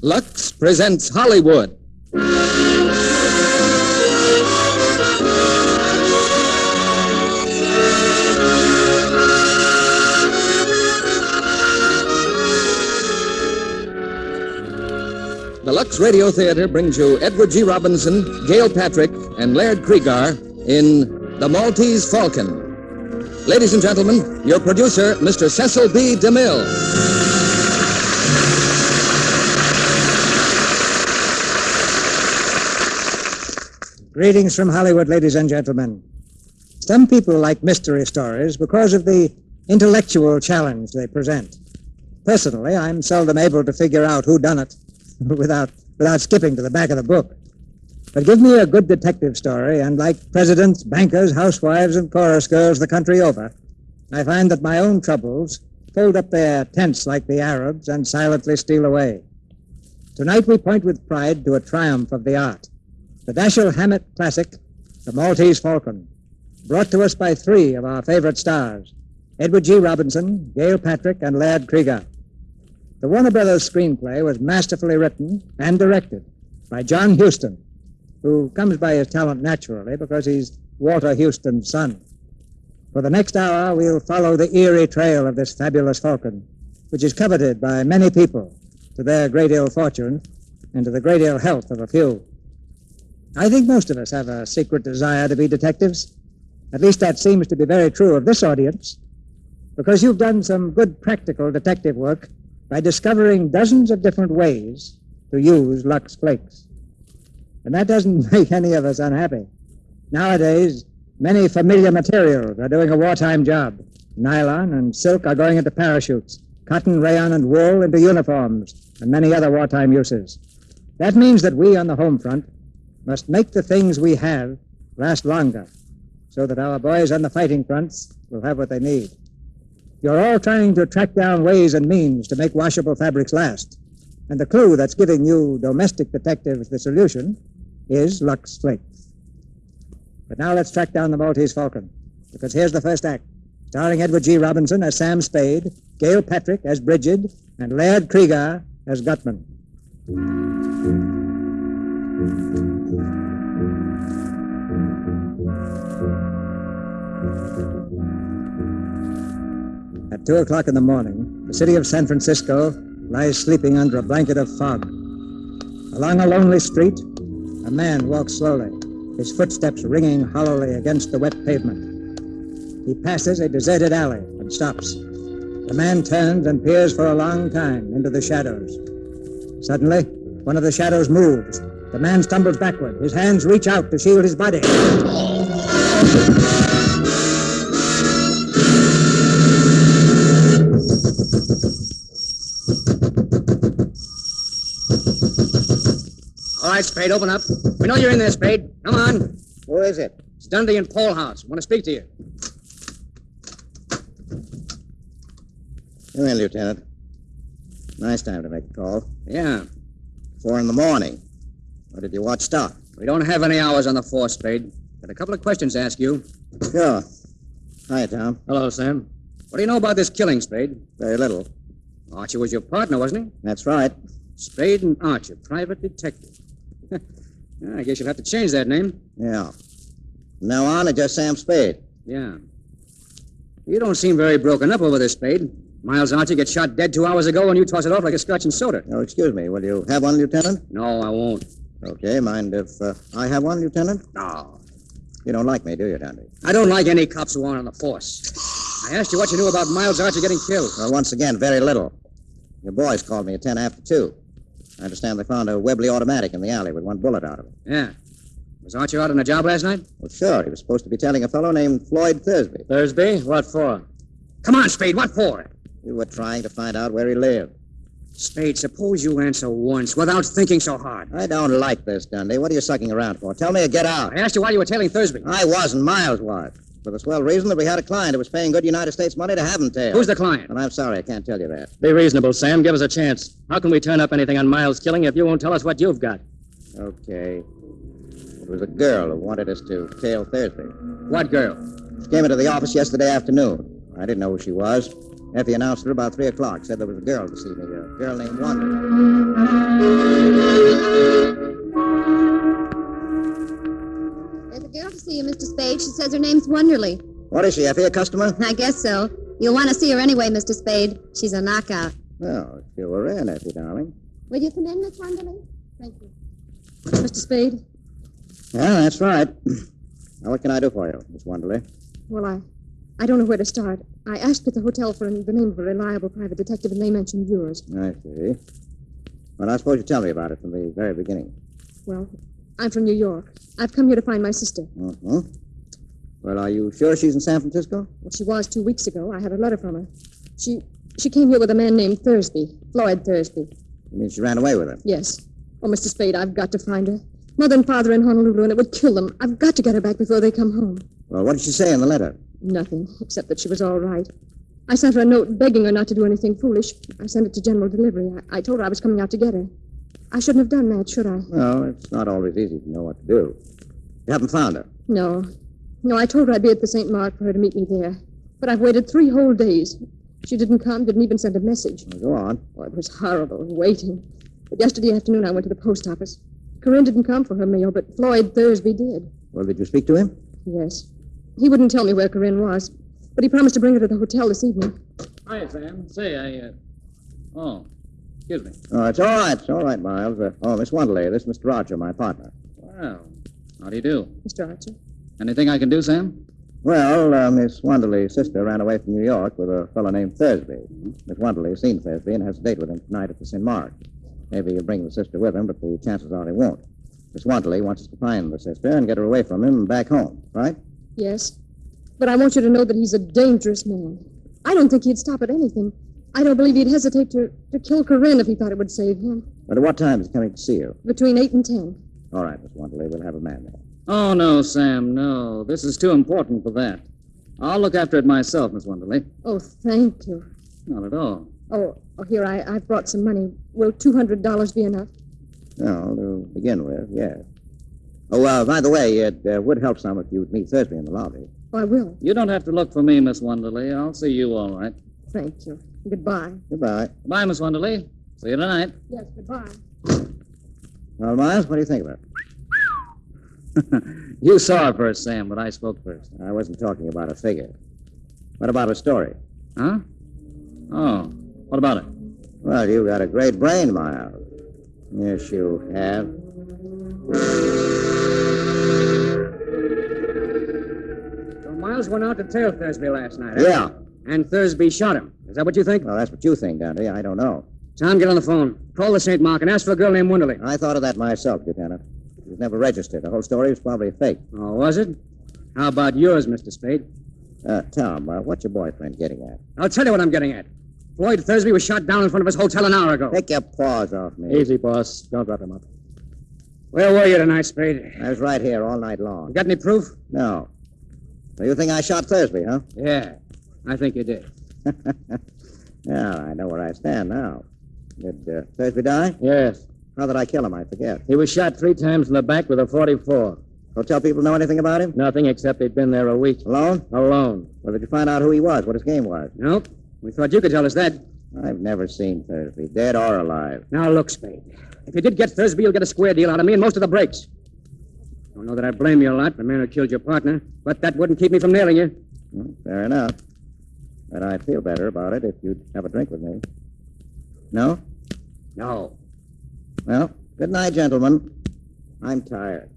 Lux presents Hollywood. The Lux Radio Theater brings you Edward G. Robinson, Gail Patrick, and Laird Cregar in The Maltese Falcon. Ladies and gentlemen, your producer, Mr. Cecil B. DeMille. Greetings from Hollywood, ladies and gentlemen. Some people like mystery stories because of the intellectual challenge they present. Personally, I'm seldom able to figure out who done it without skipping to the back of the book. But give me a good detective story, and like presidents, bankers, housewives, and chorus girls the country over, I find that my own troubles fold up their tents like the Arabs and silently steal away. Tonight we point with pride to a triumph of the art. The Dashiell Hammett classic, The Maltese Falcon, brought to us by three of our favorite stars, Edward G. Robinson, Gail Patrick, and Laird Cregar. The Warner Brothers screenplay was masterfully written and directed by John Huston, who comes by his talent naturally because he's Walter Huston's son. For the next hour, we'll follow the eerie trail of this fabulous falcon, which is coveted by many people to their great ill fortune and to the great ill health of a few. I think most of us have a secret desire to be detectives. At least that seems to be very true of this audience, because you've done some good practical detective work by discovering dozens of different ways to use Lux Flakes. And that doesn't make any of us unhappy. Nowadays, many familiar materials are doing a wartime job. Nylon and silk are going into parachutes, cotton, rayon, and wool into uniforms, and many other wartime uses. That means that we on the home front must make the things we have last longer, so that our boys on the fighting fronts will have what they need. You're all trying to track down ways and means to make washable fabrics last. And the clue that's giving you domestic detectives the solution is Lux Flakes. But now let's track down the Maltese Falcon, because here's the first act, starring Edward G. Robinson as Sam Spade, Gail Patrick as Bridget, and Laird Cregar as Gutman. At 2 o'clock in the morning, the city of San Francisco lies sleeping under a blanket of fog. Along a lonely street, a man walks slowly, his footsteps ringing hollowly against the wet pavement. He passes a deserted alley and stops. The man turns and peers for a long time into the shadows. Suddenly, one of the shadows moves. The man stumbles backward. His hands reach out to shield his body. All right, Spade, open up. We know you're in there, Spade. Come on. Who is it? It's Dundee and Polehouse. Want to speak to you. Come in, Lieutenant. Nice time to make a call. Yeah. 4 in the morning. Or did your watch stop? We don't have any hours on the force, Spade. Got a couple of questions to ask you. Sure. Hi, Tom. Hello, Sam. What do you know about this killing, Spade? Very little. Archer was your partner, wasn't he? That's right. Spade and Archer, private detective. I guess you'll have to change that name. Yeah. From now on, it's just Sam Spade. Yeah. You don't seem very broken up over this, Spade. Miles Archer gets shot dead 2 hours ago, and you toss it off like a scotch and soda. Oh, excuse me. Will you have one, Lieutenant? No, I won't. Okay. Mind if I have one, Lieutenant? No. You don't like me, do you, Dundee? I don't like any cops who aren't on the force. I asked you what you knew about Miles Archer getting killed. Well, once again, very little. Your boys called me at 10 after 2. I understand they found a Webley automatic in the alley with one bullet out of it. Yeah. Was Archer out on a job last night? Well, sure. He was supposed to be telling a fellow named Floyd Thursby. Thursby? What for? Come on, Spade. What for? We were trying to find out where he lived. Spade, suppose you answer once without thinking so hard. I don't like this, Dundee. What are you sucking around for? Tell me or get out. I asked you why you were tailing Thursby. I wasn't. Miles was. For the swell reason that we had a client who was paying good United States money to have him tailed. Who's the client? And I'm sorry, I can't tell you that. Be reasonable, Sam. Give us a chance. How can we turn up anything on Miles' killing if you won't tell us what you've got? Okay. It was a girl who wanted us to tail Thursby. What girl? She came into the office yesterday afternoon. I didn't know who she was. Effie announced her about 3 o'clock. Said there was a girl to see me, a girl named Wanda. There's a girl to see you, Mr. Spade. She says her name's Wonderly. What is she, Effie, a customer? I guess so. You'll want to see her anyway, Mr. Spade. She's a knockout. Oh, you were in, Effie, darling. Will you come in, Miss Wonderly? Thank you. Mr. Spade? Yeah, that's right. Now, what can I do for you, Miss Wonderly? Well, I don't know where to start. I asked at the hotel for the name of a reliable private detective, and they mentioned yours. I see. Well, I suppose you tell me about it from the very beginning. Well, I'm from New York. I've come here to find my sister. Uh-huh. Well, are you sure she's in San Francisco? Well, she was 2 weeks ago. I had a letter from her. She came here with a man named Thursby, Floyd Thursby. You mean she ran away with him? Yes. Oh, Mr. Spade, I've got to find her. Mother and father in Honolulu, and it would kill them. I've got to get her back before they come home. Well, what did she say in the letter? Nothing, except that she was all right. I sent her a note begging her not to do anything foolish. I sent it to General Delivery. I told her I was coming out to get her. I shouldn't have done that, should I? No, it's not always easy to know what to do. You haven't found her? No. No, I told her I'd be at the St. Mark for her to meet me there. But I've waited 3 whole days. She didn't come, didn't even send a message. Well, go on. Oh, it was horrible, waiting. But yesterday afternoon I went to the post office. Corinne didn't come for her mail, but Floyd Thursby did. Well, did you speak to him? Yes. He wouldn't tell me where Corinne was, but he promised to bring her to the hotel this evening. Hi, Sam. Say, Oh, excuse me. Oh, it's all right. It's all right, Miles. Miss Wonderly, this is Mr. Roger, my partner. Well, how do you do? Mr. Archer. Anything I can do, Sam? Well, Miss Wonderly's sister ran away from New York with a fellow named Thursby. Miss Wonderly's seen Thursby and has a date with him tonight at the St. Mark. Maybe he'll bring the sister with him, but the chances are he won't. Miss Wonderly wants us to find the sister and get her away from him and back home, right? Yes. But I want you to know that he's a dangerous man. I don't think he'd stop at anything. I don't believe he'd hesitate to kill Corinne if he thought it would save him. But at what time is he coming to see you? Between 8 and 10. All right, Miss Wonderly, we'll have a man there. Oh, no, Sam, no. This is too important for that. I'll look after it myself, Miss Wonderly. Oh, thank you. Not at all. Oh, here, I've brought some money. Will $200 be enough? No, to begin with, yes. Oh, by the way, it would help some if you'd meet Thursby in the lobby. Oh, I will. You don't have to look for me, Miss Wonderly. I'll see you all right. Thank you. Goodbye. Goodbye. Goodbye, Miss Wonderly. See you tonight. Yes, goodbye. Well, Miles, what do you think of it? You saw her first, Sam, but I spoke first. I wasn't talking about a figure. What about a story? Huh? Oh, what about it? Well, you got a great brain, Miles. Yes, you have. So Miles went out to tail Thursby last night, Yeah. And Thursby shot him. Is that what you think? Well, that's what you think, Dundee. I don't know. Tom, get on the phone. Call the St. Mark and ask for a girl named Wonderly. I thought of that myself, Lieutenant. She was never registered. The whole story was probably a fake. Oh, was it? How about yours, Mr. Spade? Tom, what's your boyfriend getting at? I'll tell you what I'm getting at. Floyd Thursby was shot down in front of his hotel an hour ago. Take your paws off me. Easy, boss. Don't wrap him up. Where were you tonight, Spade? I was right here all night long. You got any proof? No. So you think I shot Thursby, huh? Yeah, I think you did. Yeah, I know where I stand now. Did Thursby die? Yes. How did I kill him? I forget. He was shot 3 times in the back with a .44. Hotel people know anything about him? Nothing except he'd been there a week. Alone? Alone. Well, did you find out who he was, what his game was? Nope. We thought you could tell us that. I've never seen Thursby, dead or alive. Now, look, Spade. If you did get Thursby, you'll get a square deal out of me and most of the breaks. Don't know that I blame you a lot, the man who killed your partner, but that wouldn't keep me from nailing you. Well, fair enough. But I'd feel better about it if you'd have a drink with me. No? No. Well, good night, gentlemen. I'm tired.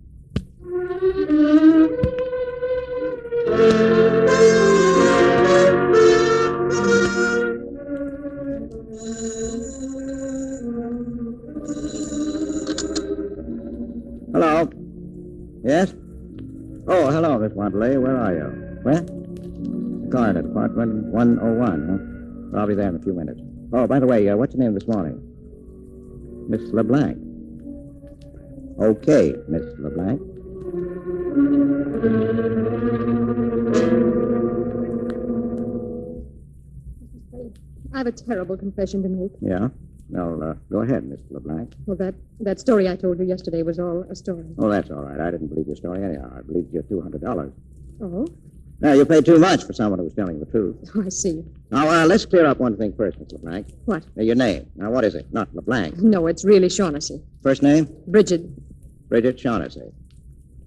Hello? Yes? Oh, hello, Miss Wonderly. Where are you? Where? Car at apartment 101, huh? I'll be there in a few minutes. Oh, by the way, what's your name this morning? Miss LeBlanc. Okay, Miss LeBlanc. I have a terrible confession to make. Yeah? Well, go ahead, Miss LeBlanc. Well, that story I told you yesterday was all a story. Oh, that's all right. I didn't believe your story anyhow. I believed you $200. Oh? Now, you pay too much for someone who's telling the truth. Oh, I see. Now, let's clear up one thing first, Miss LeBlanc. What? Your name. Now, what is it? Not LeBlanc. No, it's really Shaughnessy. First name? Bridget. Bridget Shaughnessy.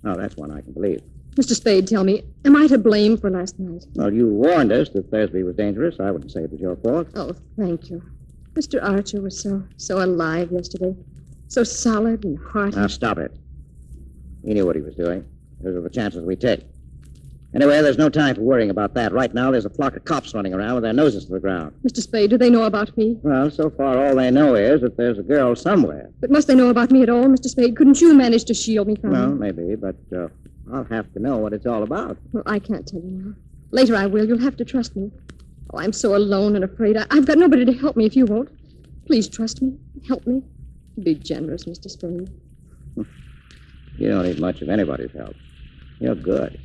Oh, that's one I can believe. Mr. Spade, tell me, am I to blame for last night? Well, you warned us that Thursby was dangerous. I wouldn't say it was your fault. Oh, thank you. Mr. Archer was so alive yesterday. So solid and hearty. Now, stop it. He knew what he was doing. Those are the chances we take. Anyway, there's no time for worrying about that. Right now, there's a flock of cops running around with their noses to the ground. Mr. Spade, do they know about me? Well, so far, all they know is that there's a girl somewhere. But must they know about me at all, Mr. Spade? Couldn't you manage to shield me from Well, them? maybe, but I'll have to know what it's all about. Well, I can't tell you now. Later I will. You'll have to trust me. Oh, I'm so alone and afraid. I've got nobody to help me if you won't. Please trust me. Help me. Be generous, Mr. Spade. You don't need much of anybody's help. You're good.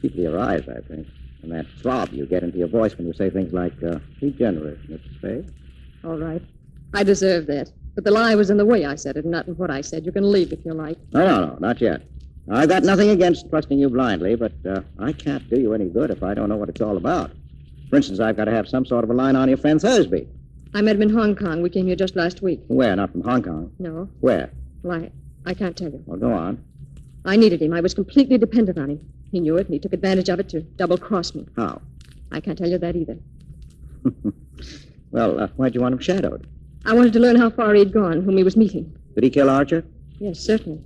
Keep your eyes, I think. And that throb you get into your voice when you say things like, be generous, Mr. Spade. All right. I deserve that. But the lie was in the way I said it, not in what I said. You can leave if you like. No, not yet. I've got nothing against trusting you blindly, but I can't do you any good if I don't know what it's all about. For instance, I've got to have some sort of a line on your friend Thursby. I met him in Hong Kong. We came here just last week. Where? Not from Hong Kong? No. Where? Well, I can't tell you. Well, go on. I needed him. I was completely dependent on him. He knew it, and he took advantage of it to double-cross me. How? I can't tell you that either. Well, why'd you want him shadowed? I wanted to learn how far he'd gone, whom he was meeting. Did he kill Archer? Yes, certainly.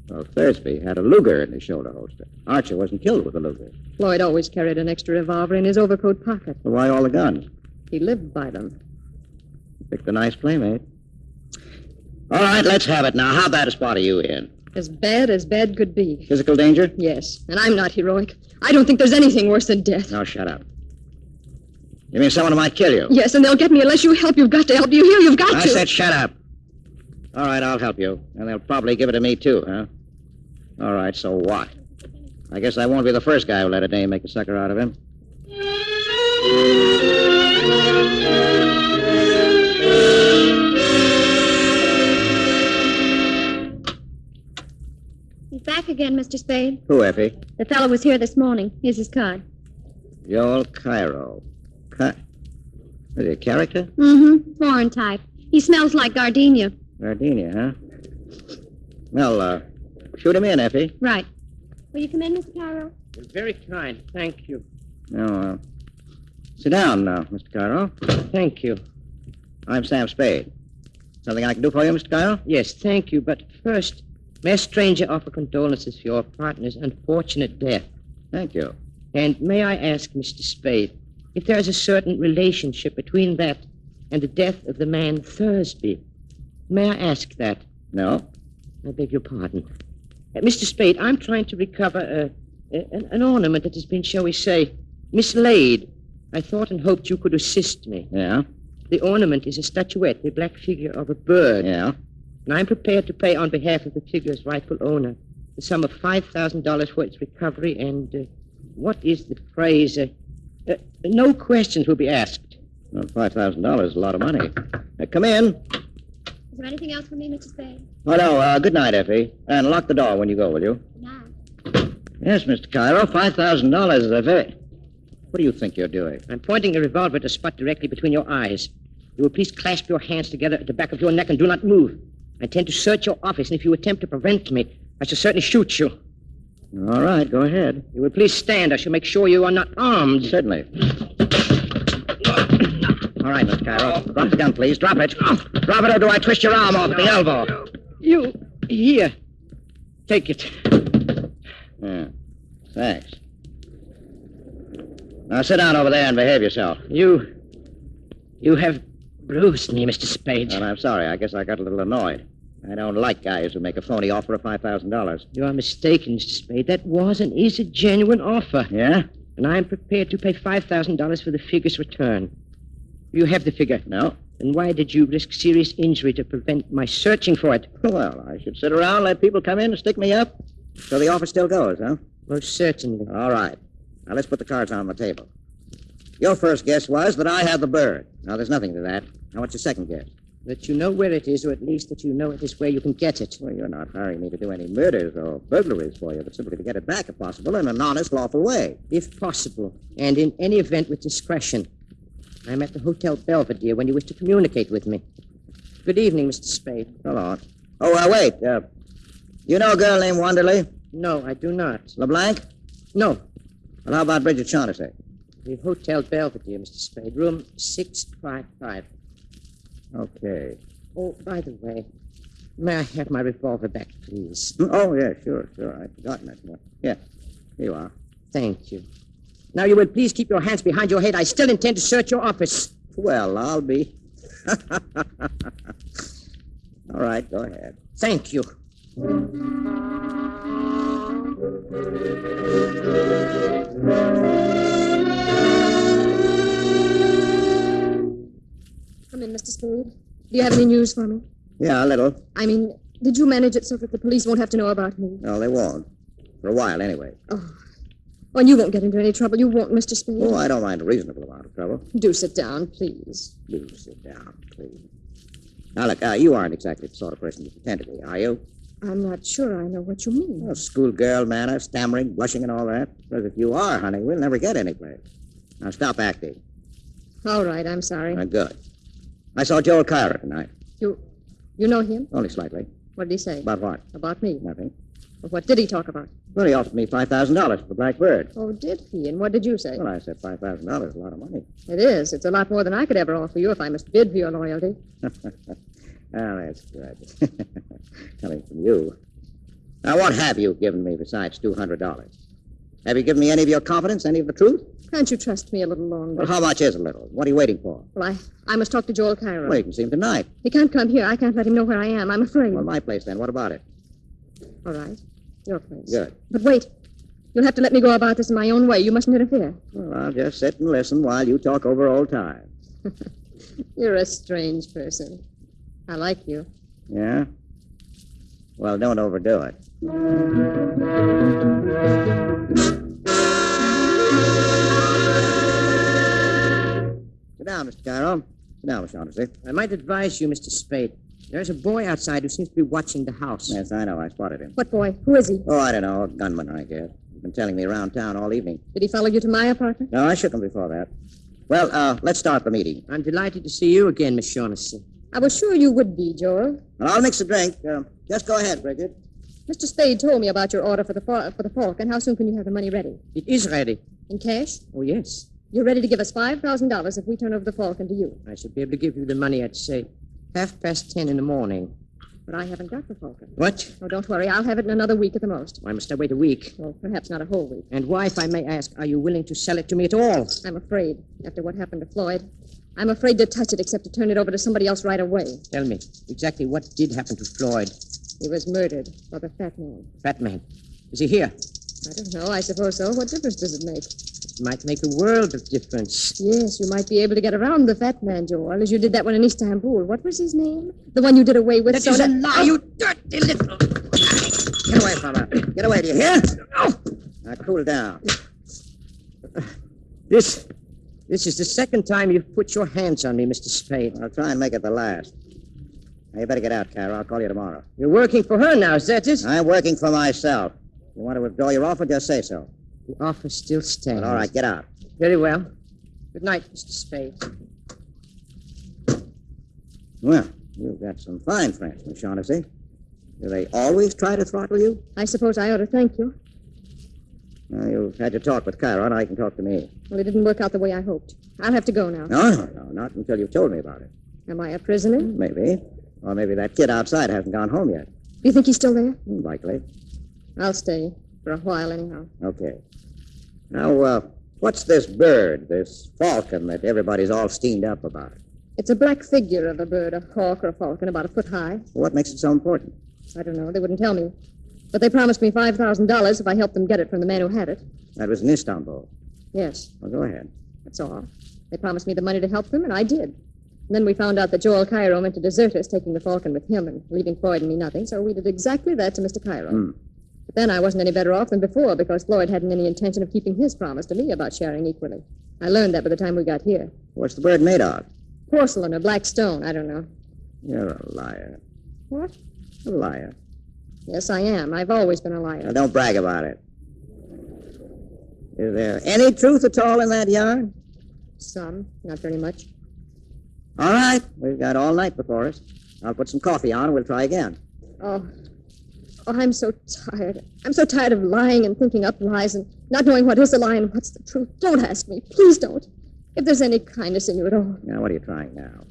Well, Thursby had a Luger in his shoulder holster. Archer wasn't killed with a Luger. Floyd always carried an extra revolver in his overcoat pocket. Well, why all the guns? He lived by them. Picked a nice playmate. All right, let's have it now. How bad a spot are you in? As bad could be. Physical danger? Yes, and I'm not heroic. I don't think there's anything worse than death. No, shut up. You mean someone might kill you? Yes, and they'll get me unless you help. You've got to help. Do you hear? You've got to. I said shut up. All right, I'll help you. And they'll probably give it to me, too, huh? All right, so what? I guess I won't be the first guy who let a dame make a sucker out of him. He's back again, Mr. Spade. Who, Effie? The fellow was here this morning. Here's his card. Joel Cairo. Is he a character? Mm-hmm. Foreign type. He smells like gardenia. Gardenia, huh? Well, shoot him in, Effie. Right. Will you come in, Mr. Cairo? Very kind. Thank you. No, sit down now, Mr. Cairo. Thank you. I'm Sam Spade. Something I can do for you, Mr. Cairo? Yes, thank you. But first, may a stranger offer condolences for your partner's unfortunate death. Thank you. And may I ask, Mr. Spade, if there is a certain relationship between that and the death of the man Thursby? May I ask that? No. I beg your pardon. Mr. Spade, I'm trying to recover an ornament that has been, shall we say, mislaid. I thought and hoped you could assist me. Yeah? The ornament is a statuette, the black figure of a bird. Yeah? And I'm prepared to pay on behalf of the figure's rightful owner the sum of $5,000 for its recovery and, what is the phrase? No questions will be asked. Well, $5,000 is a lot of money. Come in. Is there anything else for me, Mr. Spade? Oh, no. Good night, Effie. And lock the door when you go, will you? No. Yes, Mr. Cairo. $5,000 is a very... What do you think you're doing? I'm pointing a revolver at a spot directly between your eyes. You will please clasp your hands together at the back of your neck and do not move. I intend to search your office, and if you attempt to prevent me, I shall certainly shoot you. All right, go ahead. You will please stand. I shall make sure you are not armed. Certainly. All right, Mr. Cairo. Drop the gun, please. Drop it. Drop it, or do I twist your arm off at the elbow? You, here. Take it. Yeah. Thanks. Now, sit down over there and behave yourself. You have bruised me, Mr. Spade. Well, I'm sorry. I guess I got a little annoyed. I don't like guys who make a phony offer of $5,000. You are mistaken, Mr. Spade. That was and is a genuine offer. Yeah? And I am prepared to pay $5,000 for the figure's return. You have the figure. No. Then why did you risk serious injury to prevent my searching for it? Well, I should sit around and let people come in and stick me up. So the offer still goes, huh? Most certainly. All right. Now, let's put the cards on the table. Your first guess was that I had the bird. Now, there's nothing to that. Now, what's your second guess? That you know where it is, or at least that you know it is where you can get it. Well, you're not hiring me to do any murders or burglaries for you, but simply to get it back, if possible, in an honest, lawful way. If possible, and in any event with discretion. I'm at the Hotel Belvedere when you wish to communicate with me. Good evening, Mr. Spade. So long. Oh, wait. You know a girl named Wanderley? No, I do not. LeBlanc? No. Well, how about Bridget Shaughnessy? The Hotel Belvedere, Mr. Spade, room 655. Okay. Oh, by the way, may I have my revolver back, please? Oh, yeah, sure. I'd forgotten that. Yeah, here you are. Thank you. Now, you will please keep your hands behind your head. I still intend to search your office. Well, I'll be. All right, go ahead. Thank you. Come in, Mr. Spade. Do you have any news for me? Yeah, a little. I mean, did you manage it so that the police won't have to know about me? No, they won't. For a while, anyway. Oh, and you won't get into any trouble. You won't, Mr. Spade. Oh, I don't mind a reasonable amount of trouble. Do sit down, please. Do sit down, please. Now, look, you aren't exactly the sort of person you pretend to be, are you? I'm not sure I know what you mean. Well, schoolgirl manner, stammering, blushing, and all that. Because if you are, honey, we'll never get anyplace. Now, stop acting. All right, I'm sorry. Good. I saw Joel Kyra tonight. You know him? Only slightly. What did he say? About what? About me. Nothing. Well, what did he talk about? Well, he offered me $5,000 for the Blackbird. Oh, did he? And what did you say? Well, I said $5,000 is a lot of money. It is. It's a lot more than I could ever offer you if I must bid for your loyalty. Oh, that's good. Coming from you. Now, what have you given me besides $200? Have you given me any of your confidence, any of the truth? Can't you trust me a little longer? Well, how much is a little? What are you waiting for? Well, I must talk to Joel Cairo. Well, you can see him tonight. He can't come here. I can't let him know where I am. I'm afraid. Well, my place, then. What about it? All right. Your place. Good. But wait. You'll have to let me go about this in my own way. You mustn't interfere. Well, I'll just sit and listen while you talk over old times. You're a strange person. I like you. Yeah? Well, don't overdo it. Sit down, Mr. Cairo. Sit down, Miss Shaughnessy. I might advise you, Mr. Spade. There's a boy outside who seems to be watching the house. Yes, I know. I spotted him. What boy? Who is he? Oh, I don't know. A gunman, I guess. He's been telling me around town all evening. Did he follow you to my apartment? No, I shook him before that. Well, let's start the meeting. I'm delighted to see you again, Miss Shaughnessy. I was sure you would be, Joel. Well, I'll mix a drink. Just go ahead, Bridget. Mr. Spade told me about your order for the Falcon. How soon can you have the money ready? It is ready. In cash? Oh, yes. You're ready to give us $5,000 if we turn over the Falcon to you. I should be able to give you the money at, say, 10:30 in the morning. But I haven't got the Falcon. What? Oh, don't worry. I'll have it in another week at the most. Why must I wait a week? Well, perhaps not a whole week. And why, if I may ask, are you willing to sell it to me at all? I'm afraid, after what happened to Floyd. I'm afraid to touch it except to turn it over to somebody else right away. Tell me, exactly what did happen to Floyd? He was murdered by the fat man. Fat man. Is he here? I don't know. I suppose so. What difference does it make? It might make a world of difference. Yes, you might be able to get around the fat man, Joel, as you did that one in Istanbul. What was his name? The one you did away with. That is a lie, you dirty little... Get away from her. Get away, do you hear? Now, cool down. This is the second time you've put your hands on me, Mr. Spade. I'll try and make it the last. Now, you better get out, Carol. I'll call you tomorrow. You're working for her now, is that it? I'm working for myself. You want to withdraw your offer, just say so. The offer still stands. But all right, get out. Very well. Good night, Mr. Spade. Well, you've got some fine friends, Miss Shaughnessy. Do they always try to throttle you? I suppose I ought to thank you. Well, you've had your talk with Kyra, and I can talk to me. Well, it didn't work out the way I hoped. I'll have to go now. No, not until you've told me about it. Am I a prisoner? Maybe. Or maybe that kid outside hasn't gone home yet. Do you think he's still there? Likely. I'll stay. For a while, anyhow. Okay. Now, what's this bird, this falcon that everybody's all steamed up about? It's a black figure of a bird, a hawk or a falcon, about a foot high. What makes it so important? I don't know. They wouldn't tell me. But they promised me $5,000 if I helped them get it from the man who had it. That was in Istanbul. Yes, Well, go ahead. that's all. They promised me the money to help them, and I did. And then we found out that Joel Cairo meant to desert us, taking the falcon with him and leaving Floyd and me nothing, so we did exactly that to Mr. Cairo. But then I wasn't any better off than before because Floyd hadn't any intention of keeping his promise to me about sharing equally. I learned that by the time we got here. What's the bird made of? Porcelain or black stone, I don't know. You're a liar. What? A liar. Yes, I am. I've always been a liar. Now, don't brag about it. Is there any truth at all in that yarn? Some. Not very much. All right. We've got all night before us. I'll put some coffee on and we'll try again. Oh, I'm so tired. I'm so tired of lying and thinking up lies and not knowing what is a lie and what's the truth. Don't ask me. Please don't. If there's any kindness in you at all. Now, what are you trying now?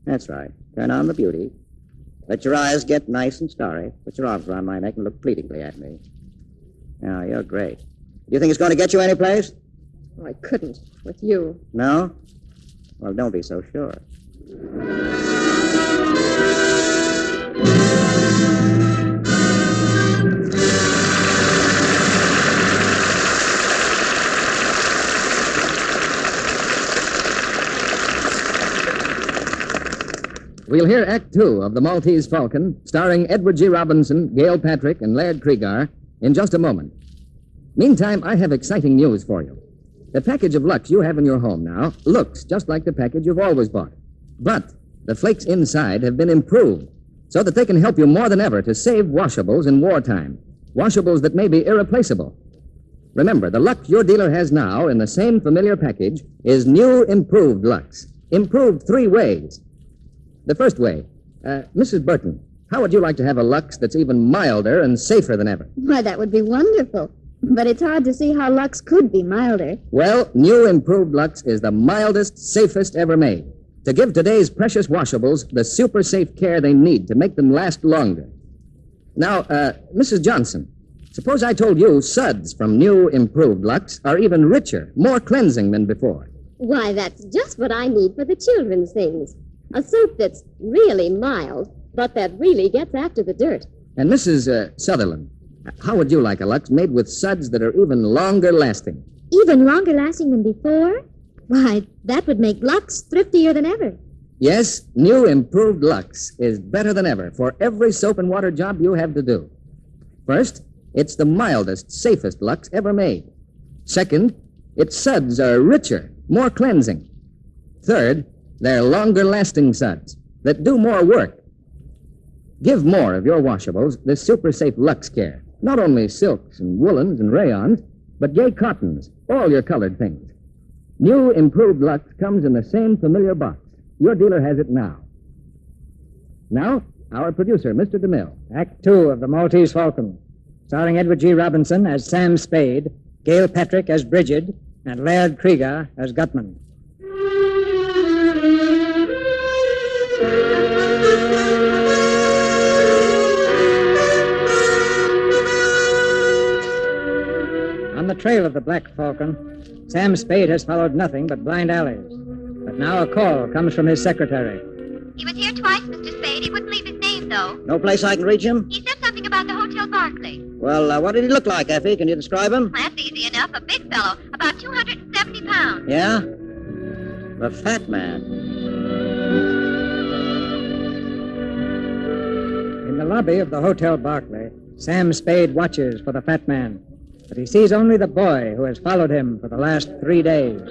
That's right. Turn on the beauty. Let your eyes get nice and starry. Put your arms around my neck and look pleadingly at me. Now, you're great. Do you think it's going to get you anyplace? Oh, I couldn't. With you. No? Well, don't be so sure. We'll hear Act Two of The Maltese Falcon, starring Edward G. Robinson, Gail Patrick, and Laird Cregar, in just a moment. Meantime, I have exciting news for you. The package of Lux you have in your home now looks just like the package you've always bought. But the flakes inside have been improved so that they can help you more than ever to save washables in wartime. Washables that may be irreplaceable. Remember, the Lux your dealer has now in the same familiar package is new improved Lux. Improved 3 ways. The first way, Mrs. Burton, how would you like to have a Lux that's even milder and safer than ever? Why, that would be wonderful. But it's hard to see how Lux could be milder. Well, new improved Lux is the mildest, safest ever made to give today's precious washables the super safe care they need to make them last longer. Now, Mrs. Johnson, suppose I told you suds from new improved Lux are even richer, more cleansing than before. Why, that's just what I need for the children's things. A soap that's really mild, but that really gets after the dirt. And Mrs. Sutherland, how would you like a Lux made with suds that are even longer lasting? Even longer lasting than before? Why, that would make Lux thriftier than ever. Yes, new improved Lux is better than ever for every soap and water job you have to do. First, it's the mildest, safest Lux ever made. Second, its suds are richer, more cleansing. Third, they're longer-lasting suds that do more work. Give more of your washables this super-safe Lux care. Not only silks and woolens and rayons, but gay cottons, all your colored things. New improved Lux comes in the same familiar box. Your dealer has it now. Now, our producer, Mr. DeMille. Act Two of The Maltese Falcon, starring Edward G. Robinson as Sam Spade, Gail Patrick as Bridget, and Laird Cregar as Gutman. On the trail of the Black Falcon, Sam Spade has followed nothing but blind alleys. But now a call comes from his secretary. He was here twice, Mr. Spade. He wouldn't leave his name, though. No place I can reach him? He said something about the Hotel Barclay. Well, what did he look like, Effie? Can you describe him? That's easy enough. A big fellow, about 270 pounds. Yeah? The fat man. In the lobby of the Hotel Barclay, Sam Spade watches for the fat man. But he sees only the boy who has followed him for the last 3 days.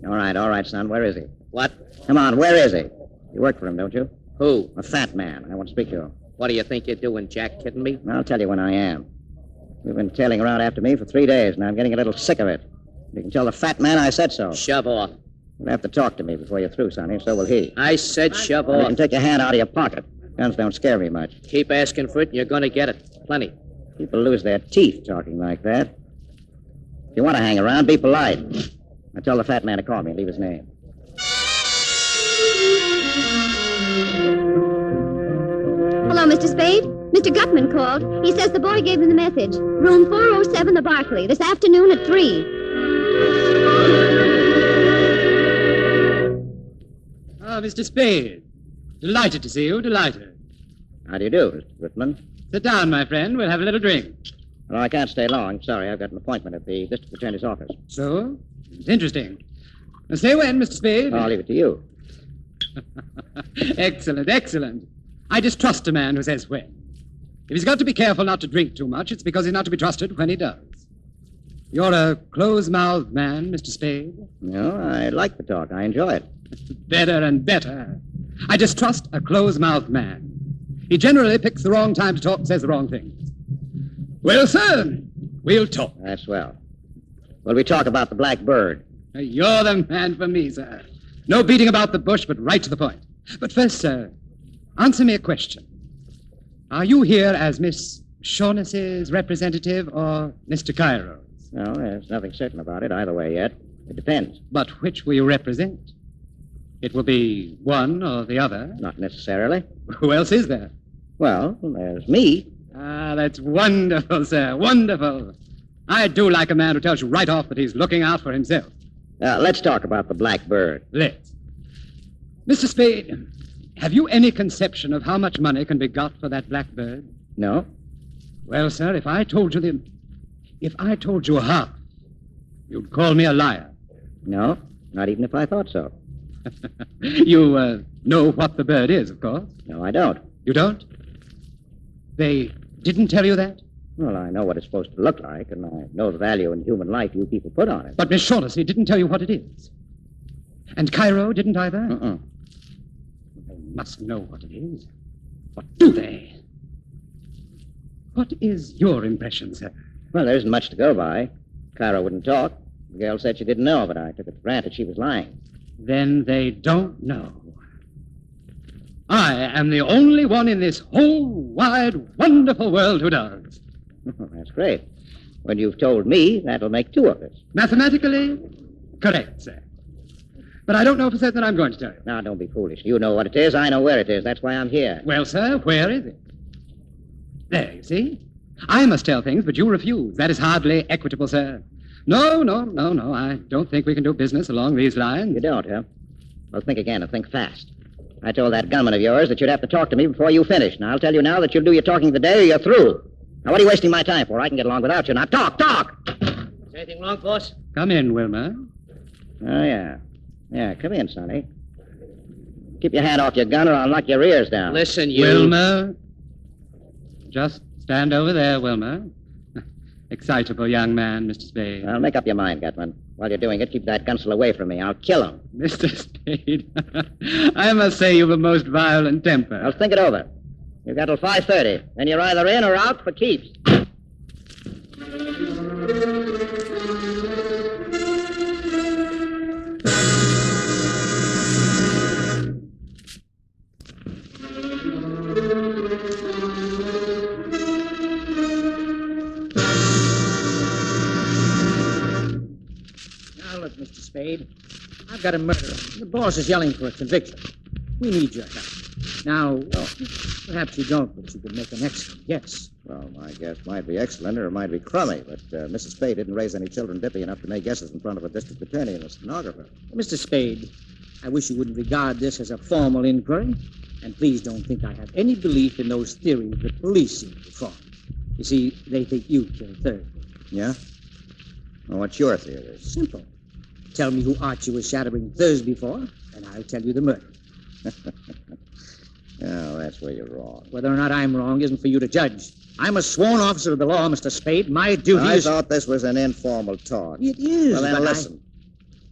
All right, son. Where is he? What? Come on, where is he? You work for him, don't you? Who? A fat man. I want to speak to him. What do you think you're doing, Jack? Kidding me? I'll tell you when I am. You've been tailing around after me for 3 days, and I'm getting a little sick of it. You can tell the fat man I said so. Shove off. You'll have to talk to me before you're through, Sonny, so will he. I said shove And you off. can take your hand out of your pocket. Guns don't scare me much. Keep asking for it, and you're going to get it. Plenty. People lose their teeth talking like that. If you want to hang around, be polite. I tell the fat man to call me and leave his name. Hello, Mr. Spade. Mr. Gutman called. He says the boy gave him the message. Room 407, the Barclay, this afternoon at 3. Ah, Mr. Spade. Delighted to see you, delighted. How do you do, Mr. Whitman? Sit down, my friend. We'll have a little drink. Well, I can't stay long. Sorry, I've got an appointment at the district attorney's office. So? It's interesting. Now, say when, Mr. Spade? I'll leave it to you. Excellent, excellent. I distrust a man who says when. If he's got to be careful not to drink too much, it's because he's not to be trusted when he does. You're a close-mouthed man, Mr. Spade. No, I like the talk. I enjoy it. Better and better. I distrust a close-mouthed man. He generally picks the wrong time to talk and says the wrong things. Well, sir, we'll talk. That's well. Well, we talk about the black bird. You're the man for me, sir. No beating about the bush, but right to the point. But first, sir, answer me a question. Are you here as Miss Shaughnessy's representative or Mr. Cairo's? No, there's nothing certain about it either way yet. It depends. But which will you represent? It will be one or the other. Not necessarily. Who else is there? Well, there's me. Ah, that's wonderful, sir. Wonderful. I do like a man who tells you right off that he's looking out for himself. Let's talk about the black bird. Let's. Mr. Spade, have you any conception of how much money can be got for that black bird? No? Well, sir, if I told you half, you'd call me a liar. No, not even if I thought so. You know what the bird is, of course. No, I don't. You don't? They didn't tell you that? Well, I know what it's supposed to look like, and I know the value in human life you people put on it. But Miss Shaughnessy didn't tell you what it is. And Cairo didn't either? They must know what it is. What do they? What is your impression, sir? Well, there isn't much to go by. Cairo wouldn't talk. Gail said she didn't know, but I took it for granted she was lying. Then they don't know. I am the only one in this whole wide, wonderful world who does. That's great. When you've told me, that'll make two of us. Mathematically, correct, sir. But I don't know for certain that I'm going to tell you. Now, don't be foolish. You know what it is. I know where it is. That's why I'm here. Well, sir, where is it? There, you see? I must tell things, but you refuse. That is hardly equitable, sir. No. I don't think we can do business along these lines. You don't, huh? Well, think again and think fast. I told that gunman of yours that you'd have to talk to me before you finished. Now, I'll tell you now that you'll do your talking today or you're through. Now, what are you wasting my time for? I can get along without you. Now, talk! Is anything wrong, boss? Come in, Wilmer. Oh, yeah. Yeah, come in, Sonny. Keep your hand off your gun or I'll knock your ears down. Listen, you... Wilmer. Just stand over there, Wilmer. Excitable young man, Mr. Spade. Well, make up your mind, Gutman. While you're doing it, keep that gunsel away from me. I'll kill him. Mr. Spade, I must say you've a most violent temper. I'll think it over. You've got till 5:30. Then you're either in or out for keeps. Now, look, Mr. Spade. I've got a murderer. The boss is yelling for a conviction. We need your help. Now, perhaps you don't, but you could make an excellent guess. Well, my guess might be excellent or it might be crummy, but Mrs. Spade didn't raise any children dippy enough to make guesses in front of a district attorney and a stenographer. Mr. Spade, I wish you wouldn't regard this as a formal inquiry, and please don't think I have any belief in those theories the police seem to form. You see, they think you killed Thursday. Yeah? Well, what's your theory? Simple. Tell me who Archie was shadowing Thursday for, and I'll tell you the murder. Oh, that's where you're wrong. Whether or not I'm wrong isn't for you to judge. I'm a sworn officer of the law, Mr. Spade. My duty I is... thought this was an informal talk. It is, Well, then but listen.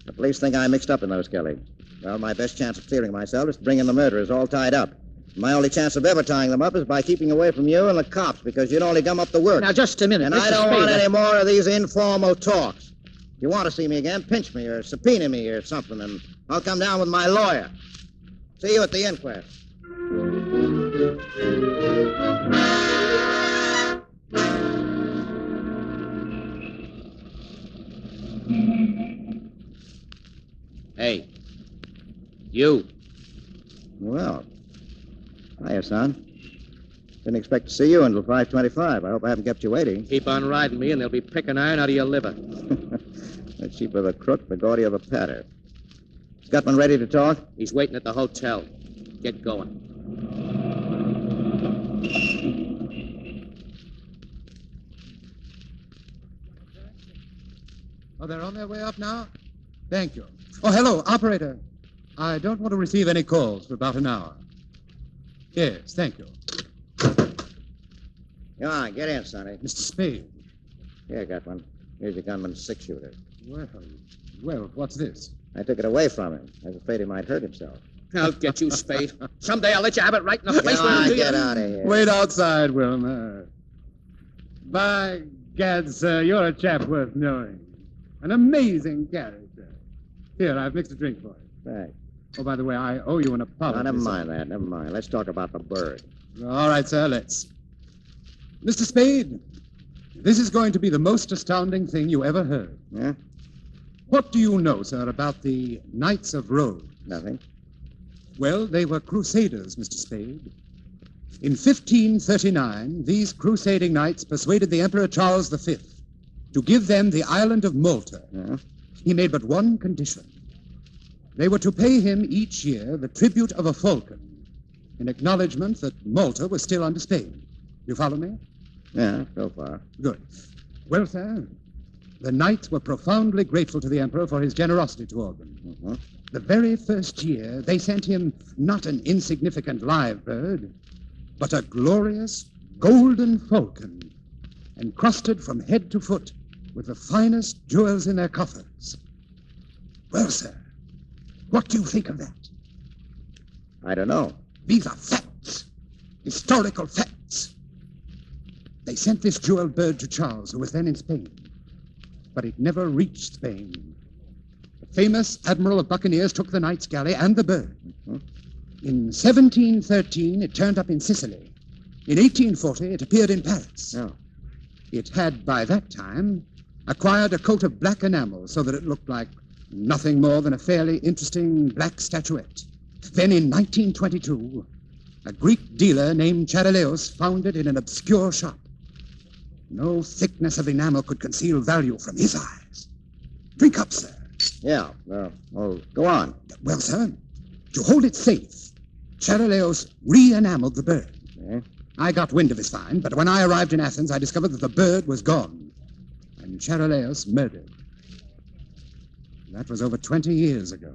The police think I'm mixed up in those killings. Well, my best chance of clearing myself is to bring in the murderers all tied up. My only chance of ever tying them up is by keeping away from you and the cops, because you'd only gum up the work. Now, just a minute, And Mr. I don't Spade, want any more of these informal talks. If you want to see me again, pinch me or subpoena me or something, and I'll come down with my lawyer. See you at the inquest. Hey, you. Well, hiya, son. Didn't expect to see you until 5:25. I hope I haven't kept you waiting. Keep on riding me, and they'll be picking iron out of your liver. The cheaper the crook, the gaudier the patter. Is Gutman ready to talk? He's waiting at the hotel. Get going. Oh, they're on their way up now? Thank you. Oh, hello, operator. I don't want to receive any calls for about an hour. Yes, thank you. Come on, get in, Sonny. Mr. Spade. Here, Gutman. Here's your gunman's six-shooter. Well, what's this? I took it away from him. I was afraid he might hurt himself. I'll get you, Spade. Someday I'll let you have it right in the face. Come on, get out of here. Wait outside, Wilma. By gad, sir, you're a chap worth knowing. An amazing character. Here, I've mixed a drink for you. Thanks. Oh, by the way, I owe you an apology. Oh, never mind that. Never mind. Let's talk about the bird. All right, sir, let's. Mr. Spade, this is going to be the most astounding thing you ever heard. Yeah? What do you know, sir, about the Knights of Rhodes? Nothing. Well, they were crusaders, Mr. Spade. In 1539, these crusading knights persuaded the Emperor Charles V to give them the island of Malta. Yeah? He made but one condition. They were to pay him each year the tribute of a falcon in acknowledgement that Malta was still under Spain. You follow me? Yeah, so far. Good. Well, sir, the knights were profoundly grateful to the Emperor for his generosity toward them. Mm-hmm. The very first year, they sent him not an insignificant live bird, but a glorious golden falcon, encrusted from head to foot with the finest jewels in their coffers. Well, sir, what do you think of that? I don't know. These are facts, historical facts. They sent this jeweled bird to Charles, who was then in Spain, but it never reached Spain. The famous admiral of buccaneers took the knight's galley and the bird. Mm-hmm. In 1713, it turned up in Sicily. In 1840, it appeared in Paris. Oh. It had, by that time, acquired a coat of black enamel so that it looked like nothing more than a fairly interesting black statuette. Then in 1922, a Greek dealer named Charaleos found it in an obscure shop. No thickness of enamel could conceal value from his eyes. Drink up, sir. Yeah, go on. Well, sir, to hold it safe, Charaleos re-enameled the bird. Okay. I got wind of his find, but when I arrived in Athens, I discovered that the bird was gone, and Charaleos murdered. That was over 20 years ago.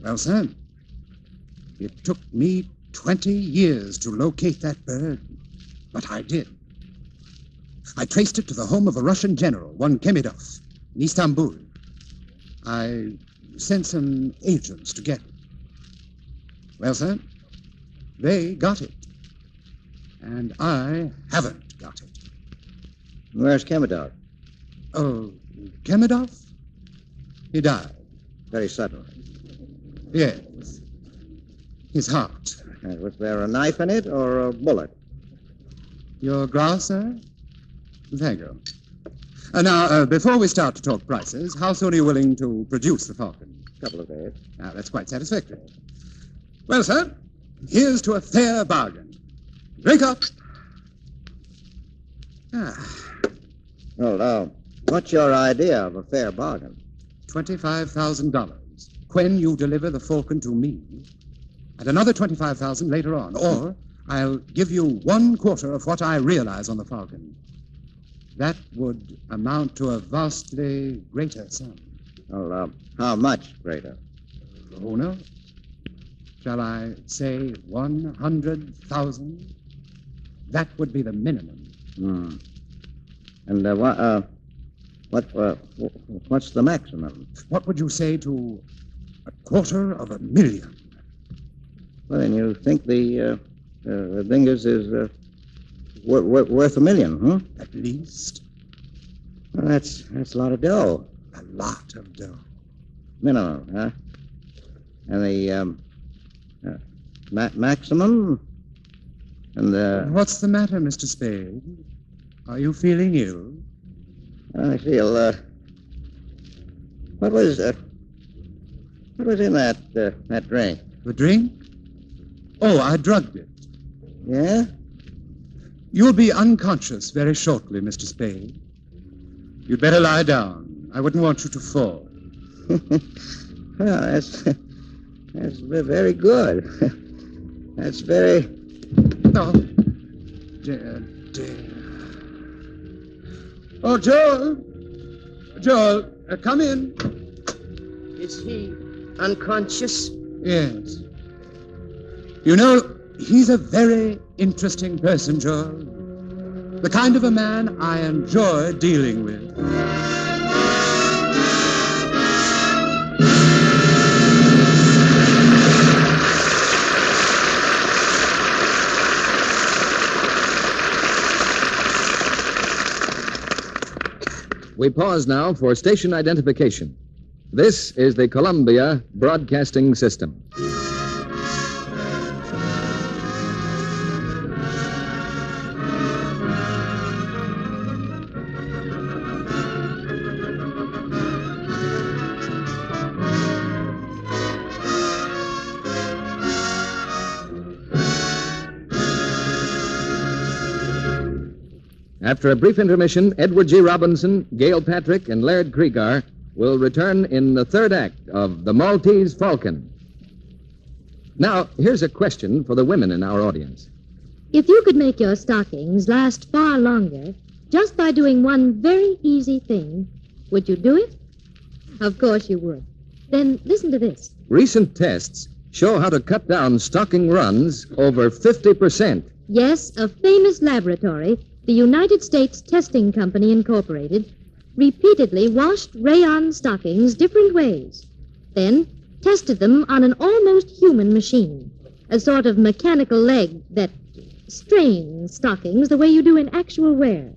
Well, sir, it took me 20 years to locate that bird, but I did. I traced it to the home of a Russian general, one Kemidov, in Istanbul. I sent some agents to get it. Well, sir, they got it, and I haven't got it. Where's Kemidov? Oh, Kemidov? He died. Very suddenly. Yes. His heart. Was there a knife in it or a bullet? Your glass, sir? Thank you. Now, before we start to talk prices, how soon are you willing to produce the falcon? A couple of days. Now, that's quite satisfactory. Well, sir, here's to a fair bargain. Drink up. Well, what's your idea of a fair bargain? $25,000 when you deliver the falcon to me, and another $25,000 later on, or I'll give you 1/4 of what I realize on the falcon. That would amount to a vastly greater sum. Well, how much greater? Oh, no. Shall I say 100,000? That would be the minimum. Hmm. And what's the maximum? What would you say to $250,000? Well, then you think the dingus is worth $1 million, huh? At least. Well, that's a lot of dough. A lot of dough. Minimum, huh? And the maximum? And What's the matter, Mr. Spade? Are you feeling ill? I feel. What was in that drink? The drink? Oh, I drugged it. Yeah? You'll be unconscious very shortly, Mr. Spade. You'd better lie down. I wouldn't want you to fall. Well, that's very good. That's very. Oh, dear, dear. Oh, Joel! Joel, come in. Is he unconscious? Yes. You know, he's a very interesting person, Joel. The kind of a man I enjoy dealing with. We pause now for station identification. This is the Columbia Broadcasting System. After a brief intermission, Edward G. Robinson, Gail Patrick, and Laird Cregar will return in the third act of The Maltese Falcon. Now, here's a question for the women in our audience. If you could make your stockings last far longer just by doing one very easy thing, would you do it? Of course you would. Then listen to this. Recent tests show how to cut down stocking runs over 50%. Yes, a famous laboratory, the United States Testing Company Incorporated, repeatedly washed rayon stockings different ways, then tested them on an almost human machine, a sort of mechanical leg that strains stockings the way you do in actual wear.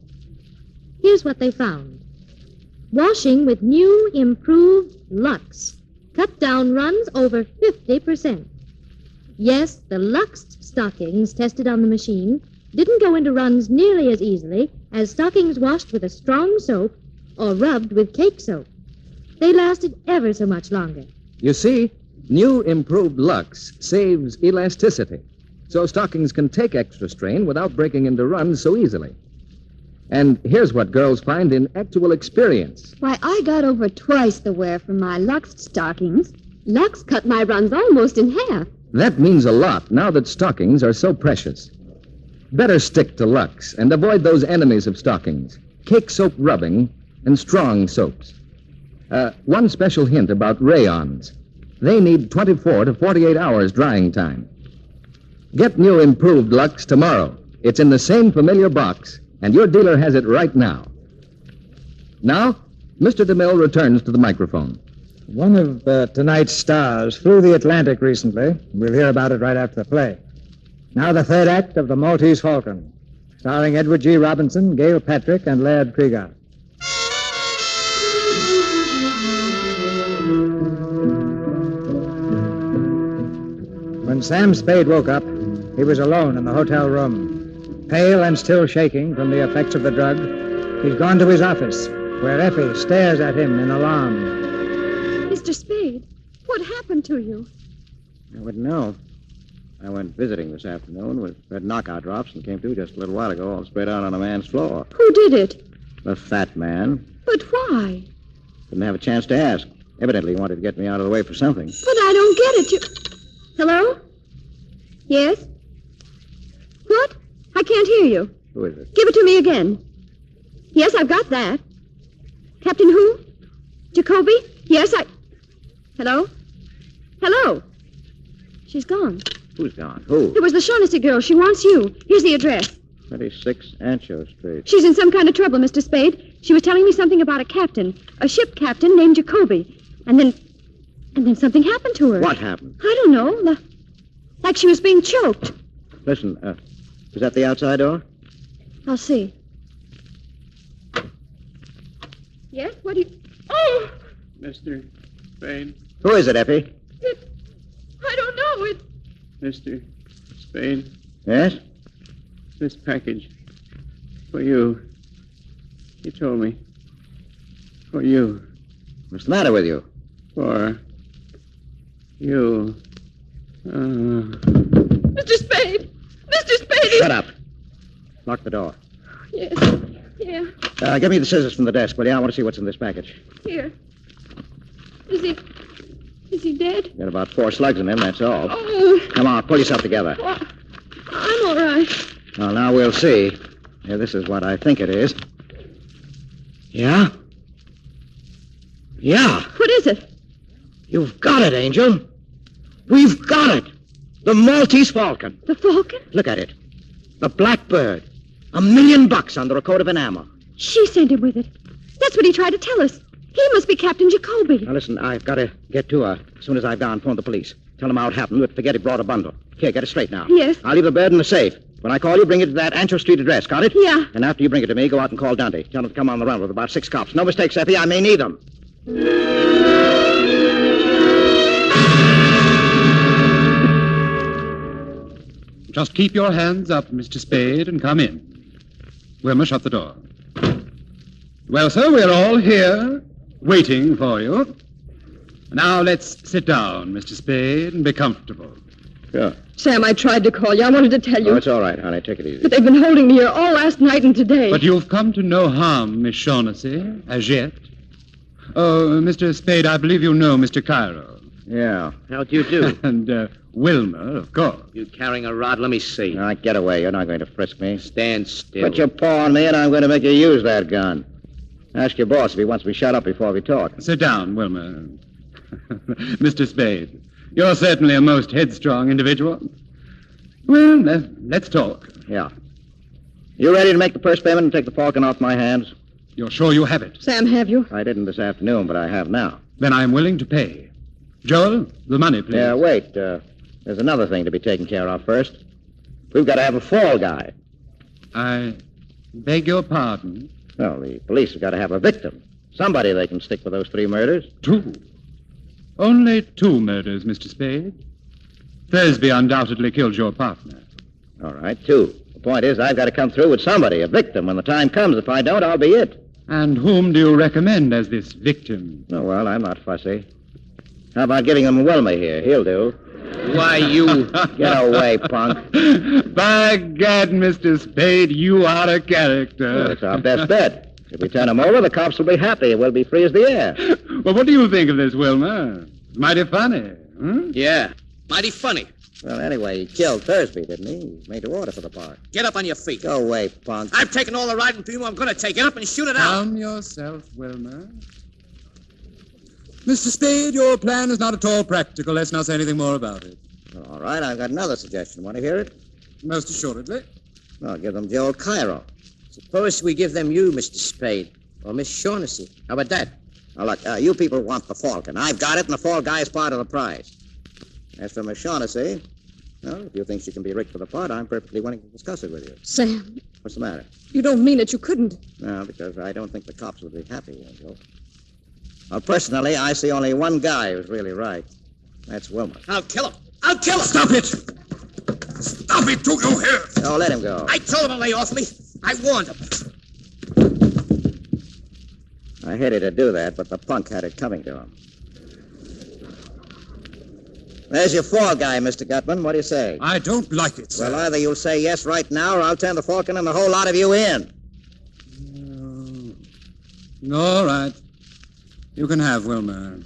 Here's what they found. Washing with new, improved Lux cut down runs over 50%. Yes, the Lux stockings tested on the machine didn't go into runs nearly as easily as stockings washed with a strong soap or rubbed with cake soap. They lasted ever so much longer. You see, new improved Lux saves elasticity, so stockings can take extra strain without breaking into runs so easily. And here's what girls find in actual experience. Why, I got over twice the wear from my Lux stockings. Lux cut my runs almost in half. That means a lot now that stockings are so precious. Better stick to Lux and avoid those enemies of stockings, cake soap rubbing and strong soaps. One special hint about rayons. They need 24 to 48 hours drying time. Get new improved Lux tomorrow. It's in the same familiar box, and your dealer has it right now. Now, Mr. DeMille returns to the microphone. One of tonight's stars flew the Atlantic recently. We'll hear about it right after the play. Now the third act of The Maltese Falcon, starring Edward G. Robinson, Gail Patrick, and Laird Cregar. When Sam Spade woke up, he was alone in the hotel room. Pale and still shaking from the effects of the drug, he's gone to his office, where Effie stares at him in alarm. Mr. Spade, what happened to you? I wouldn't know. I went visiting this afternoon with red knockout drops and came to just a little while ago, all spread out on a man's floor. Who did it? The fat man. But why? Didn't have a chance to ask. Evidently he wanted to get me out of the way for something. But I don't get it. You... Hello? Yes? What? I can't hear you. Who is it? Give it to me again. Yes, I've got that. Captain who? Jacoby? Yes, Hello? Hello? She's gone. Who's gone? Who? It was the Shaughnessy girl. She wants you. Here's the address. 26 Ancho Street. She's in some kind of trouble, Mr. Spade. She was telling me something about a captain, a ship captain named Jacoby. And then something happened to her. What happened? I don't know. Like she was being choked. Listen, is that the outside door? I'll see. Yes? What do you... Oh! Mr. Spade. Who is it, Effie? I don't know. It's... Mr. Spade. Yes? This package. For you. He told me. For you. What's the matter with you? For you. Mr. Spade! Mr. Spade! Shut up. Lock the door. Yes. Yeah. Give me the scissors from the desk, will you? I want to see what's in this package. Here. Is he dead? Got about 4 slugs in him, that's all. Oh. Come on, pull yourself together. Well, I'm all right. Well, now we'll see. Here, this is what I think it is. Yeah? Yeah. What is it? You've got it, Angel. We've got it. The Maltese Falcon. The Falcon? Look at it. The blackbird. $1 million under a coat of enamel. She sent him with it. That's what he tried to tell us. He must be Captain Jacoby. Now, listen, I've got to get to her. As soon as I've gone, phone the police. Tell them how it happened, but forget he brought a bundle. Here, get it straight now. Yes. I'll leave the bird in the safe. When I call you, bring it to that Ancho Street address. Got it? Yeah. And after you bring it to me, go out and call Dante. Tell him to come on the run with about 6 cops. No mistakes, Effie. I may need them. Just keep your hands up, Mr. Spade, and come in. Wilma, shut the door. Well, sir, we're all here, waiting for you. Now let's sit down, Mr. Spade, and be comfortable. Sure. Sam, I tried to call you. I wanted to tell you. Oh, it's all right, honey. Take it easy. But they've been holding me here all last night and today. But you've come to no harm, Miss Shaughnessy, as yet. Oh, Mr. Spade, I believe you know Mr. Cairo. Yeah. How'd you do? And Wilma, of course. You carrying a rod? Let me see. All right, get away. You're not going to frisk me. Stand still. Put your paw on me, and I'm going to make you use that gun. Ask your boss if he wants me shut up before we talk. Sit down, Wilma. Mr. Spade, you're certainly a most headstrong individual. Well, let's talk. Yeah. You ready to make the first payment and take the Falcon off my hands? You're sure you have it? Sam, have you? I didn't this afternoon, but I have now. Then I'm willing to pay. Joel, the money, please. Yeah, wait. There's another thing to be taken care of first. We've got to have a fall guy. I beg your pardon? Well, the police have got to have a victim. Somebody they can stick for those 3 murders. 2. Only 2 murders, Mr. Spade. Thursby undoubtedly killed your partner. All right, 2. The point is, I've got to come through with somebody, a victim, when the time comes. If I don't, I'll be it. And whom do you recommend as this victim? Oh, well, I'm not fussy. How about giving him Wilma here? He'll do. Why, you... Get away, punk. By gad, Mr. Spade, you are a character. Well, it's our best bet. If we turn him over, the cops will be happy. We'll be free as the air. Well, what do you think of this, Wilma? Mighty funny, huh? Yeah, mighty funny. Well, anyway, he killed Thursby, didn't he? He's made to order for the part. Get up on your feet. Go away, punk. I've taken all the riding for you. I'm going to take it up and shoot it out. Calm yourself, Wilma. Mr. Spade, your plan is not at all practical. Let's not say anything more about it. All right, I've got another suggestion. Want to hear it? Most assuredly. Well, give them Joel Cairo. Suppose we give them you, Mr. Spade, or Miss Shaughnessy. How about that? Now, look, you people want the Falcon. I've got it, and the fall guy is part of the prize. As for Miss Shaughnessy, well, if you think she can be rigged for the part, I'm perfectly willing to discuss it with you. Sam, What's the matter? you don't mean it. You couldn't. No, because I don't think the cops would be happy, Angel. Well, personally, I see only one guy who's really right. That's Wilma. I'll kill him. I'll kill him. Stop it! Stop it, do you hear? Oh, let him go. I told him to lay off me. I warned him. I hated to do that, but the punk had it coming to him. There's your fall guy, Mr. Gutman. What do you say? I don't like it, sir. Well, either you'll say yes right now, or I'll turn the Falcon and the whole lot of you in. All right. You can have Wilma.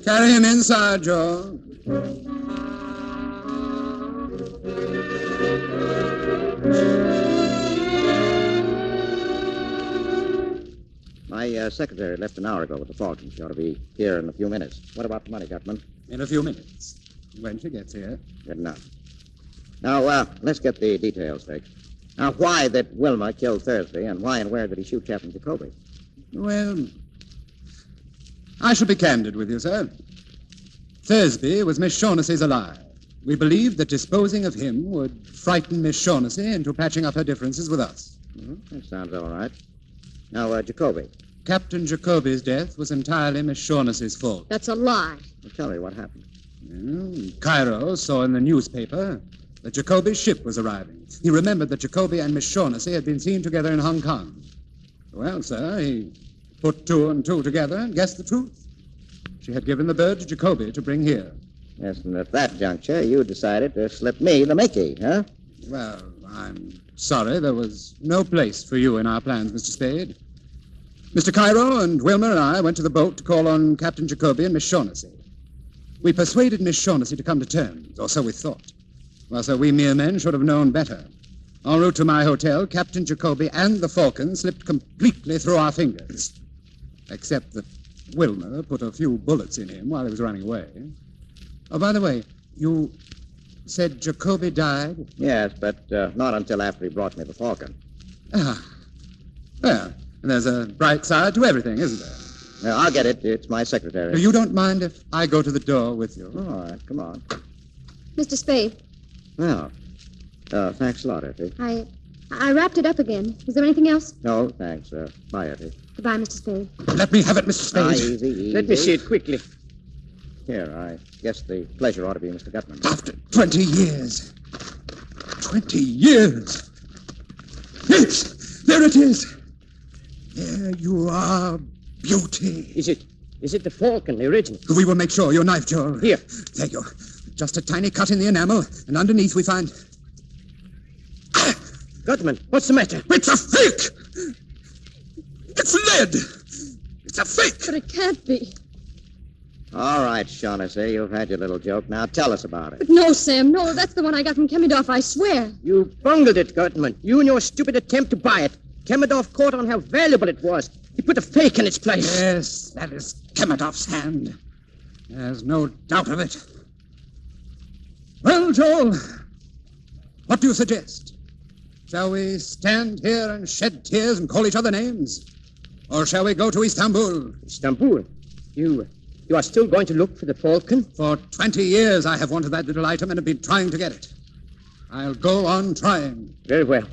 Carry him inside, Joe. My secretary left an hour ago with the Falcon. She ought to be here in a few minutes. What about the money, Gutman? In a few minutes. When she gets here. Good enough. Now, let's get the details fixed. Now, why did Wilma kill Thursby, and why and where did he shoot Captain Jacoby? Well, I shall be candid with you, sir. Thursby was Miss Shaughnessy's ally. We believed that disposing of him would frighten Miss Shaughnessy into patching up her differences with us. That sounds all right. Now, Jacoby. Captain Jacoby's death was entirely Miss Shaughnessy's fault. That's a lie. Well, tell me what happened. Cairo saw in the newspaper that Jacoby's ship was arriving. He remembered that Jacoby and Miss Shaughnessy had been seen together in Hong Kong. Well, sir, he put 2 and 2 together and guessed the truth. She had given the bird to Jacoby to bring here. Yes, and at that juncture, you decided to slip me the Mickey, huh? Well, I'm sorry there was no place for you in our plans, Mr. Spade. Mr. Cairo and Wilma and I went to the boat to call on Captain Jacoby and Miss Shaughnessy. We persuaded Miss Shaughnessy to come to terms, or so we thought. Well, sir, we mere men should have known better. En route to my hotel, Captain Jacoby and the Falcon slipped completely through our fingers. Except that Wilma put a few bullets in him while he was running away. Oh, by the way, you said Jacoby died? Yes, but not until after he brought me the Falcon. Ah. Well, there's a bright side to everything, isn't there? I'll get it. It's my secretary. You don't mind if I go to the door with you? All right, come on. Mr. Spade, Well, thanks a lot, Effie. I wrapped it up again. Is there anything else? No, thanks. Bye, Effie. Goodbye, Mr. Spade. Let me have it, Mr. Spade. Easy. Let me see it quickly. Here, I guess the pleasure ought to be Mr. Gutman. After 20 years. 20 years. Yes, there it is. There you are, beauty. Is it the Falcon, the original? We will make sure. Your knife, Joel. Here. There you go. Just a tiny cut in the enamel, and underneath we find... Gutman, what's the matter? It's a fake! It's lead! It's a fake! But it can't be. All right, Shaughnessy, you've had your little joke. Now tell us about it. But no, Sam, no. That's the one I got from Kemidov, I swear. You bungled it, Gutman. You and your stupid attempt to buy it. Kemidov caught on how valuable it was. He put a fake in its place. Yes, that is Kemidov's hand. There's no doubt of it. Well, Joel, what do you suggest? Shall we stand here and shed tears and call each other names? Or shall we go to Istanbul? Istanbul? You are still going to look for the Falcon? For 20 years I have wanted that little item and have been trying to get it. I'll go on trying. Very well.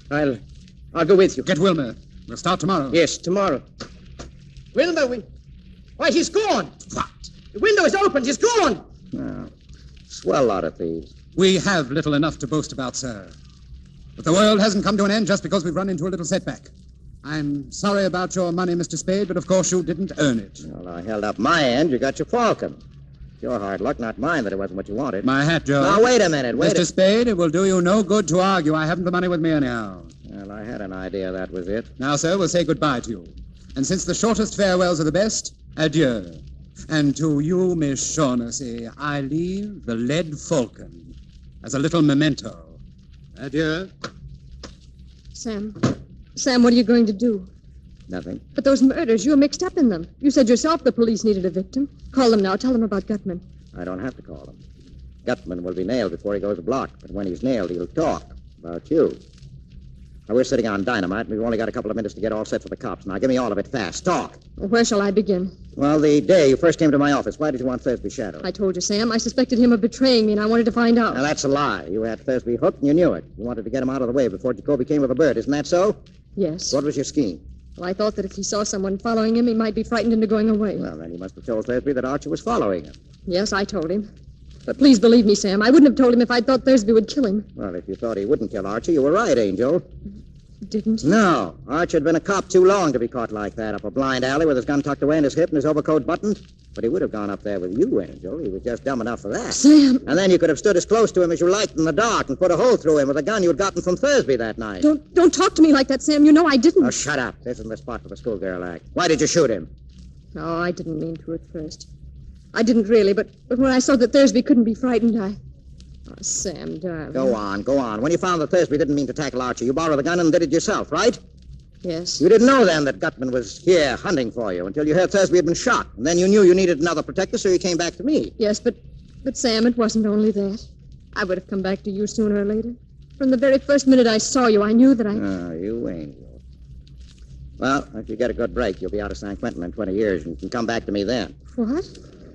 I'll go with you. Get Wilmer. We'll start tomorrow. Yes, tomorrow. Wilmer, why, he's gone. What? The window is open. He's gone. Well, swell lot of thieves. We have little enough to boast about, sir. But the world hasn't come to an end just because we've run into a little setback. I'm sorry about your money, Mr. Spade, but of course you didn't earn it. Well, I held up my end. You got your Falcon. It's your hard luck, not mine, that it wasn't what you wanted. My hat, Joe. Now, wait a minute. Mr. Spade, it will do you no good to argue. I haven't the money with me anyhow. Well, I had an idea that was it. Now, sir, we'll say goodbye to you. And since the shortest farewells are the best, adieu. And to you, Miss Shaughnessy, I leave the lead Falcon as a little memento. Adieu. Sam, what are you going to do? Nothing. But those murders, you're mixed up in them. You said yourself the police needed a victim. Call them now. Tell them about Gutman. I don't have to call him. Gutman will be nailed before he goes a block, but when he's nailed, he'll talk about you. Now, we're sitting on dynamite, and we've only got a couple of minutes to get all set for the cops. Now, give me all of it fast. Talk. Where shall I begin? Well, the day you first came to my office, why did you want Thursby shadowed? I told you, Sam. I suspected him of betraying me, and I wanted to find out. Now, that's a lie. You had Thursby hooked, and you knew it. You wanted to get him out of the way before Jacoby came with a bird. Isn't that so? Yes. What was your scheme? Well, I thought that if he saw someone following him, he might be frightened into going away. Well, then you must have told Thursby that Archer was following him. Yes, I told him. But please believe me, Sam. I wouldn't have told him if I'd thought Thursby would kill him. Well, if you thought he wouldn't kill Archer, you were right, Angel. Didn't he? No. Archer had been a cop too long to be caught like that, up a blind alley with his gun tucked away in his hip and his overcoat buttoned. But he would have gone up there with you, Angel. He was just dumb enough for that. Sam! And then you could have stood as close to him as you liked in the dark and put a hole through him with a gun you'd gotten from Thursby that night. Don't talk to me like that, Sam. You know I didn't. Oh, shut up. This isn't the spot for the schoolgirl act. Why did you shoot him? Oh, I didn't mean to at first. I didn't really, but when I saw that Thursby couldn't be frightened, Oh, Sam, darling. Go on. When you found that Thursby didn't mean to tackle Archer, you borrowed the gun and did it yourself, right? Yes. You didn't know then that Gutman was here hunting for you until you heard Thursby had been shot. And then you knew you needed another protector, so you came back to me. Yes, but Sam, it wasn't only that. I would have come back to you sooner or later. From the very first minute I saw you, I knew that Oh, you Angel. Well, if you get a good break, you'll be out of San Quentin in 20 years, and you can come back to me then. What?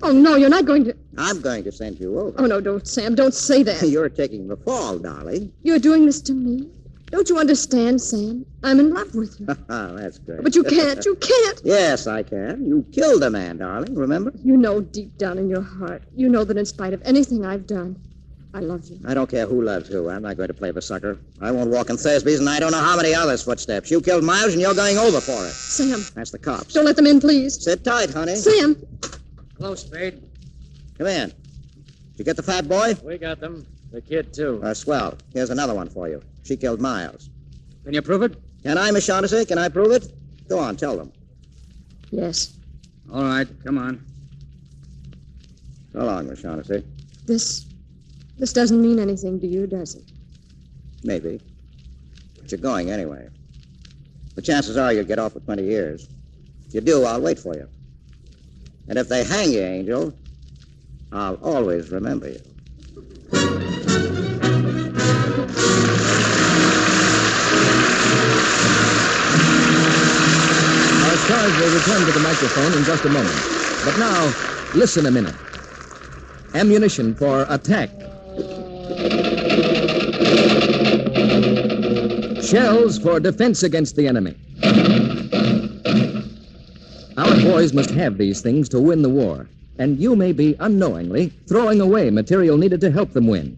Oh, no, you're not going to... I'm going to send you over. Oh, no, don't, Sam. Don't say that. You're taking the fall, darling. You're doing this to me? Don't you understand, Sam? I'm in love with you. That's great. But you can't. You can't. Yes, I can. You killed a man, darling, remember? You know deep down in your heart, you know that in spite of anything I've done, I love you. I don't care who loves who. I'm not going to play the sucker. I won't walk in Thursby's, and I don't know how many others' footsteps. You killed Miles, and you're going over for it. Sam. That's the cops. Don't let them in, please. Sit tight, honey. Sam. Hello, Spade. Come in. Did you get the fat boy? We got them. The kid, too. Swell. Here's another one for you. She killed Miles. Can you prove it? Can I, Miss Shaughnessy? Can I prove it? Go on, tell them. Yes. All right, come on. So long, Miss Shaughnessy. This doesn't mean anything to you, does it? Maybe. But you're going anyway. The chances are you'll get off with 20 years. If you do, I'll wait for you. And if they hang you, Angel, I'll always remember you. will return to the microphone in just a moment. But now, listen a minute. Ammunition for attack. Shells for defense against the enemy. Our boys must have these things to win the war, and you may be unknowingly throwing away material needed to help them win.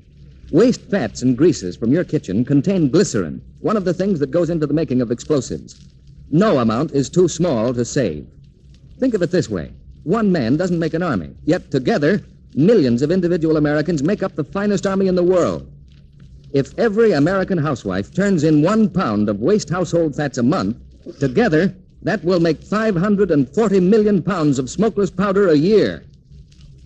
Waste fats and greases from your kitchen contain glycerin, one of the things that goes into the making of explosives. No amount is too small to save. Think of it this way. One man doesn't make an army, yet together, millions of individual Americans make up the finest army in the world. If every American housewife turns in 1 pound of waste household fats a month, together, that will make 540 million pounds of smokeless powder a year.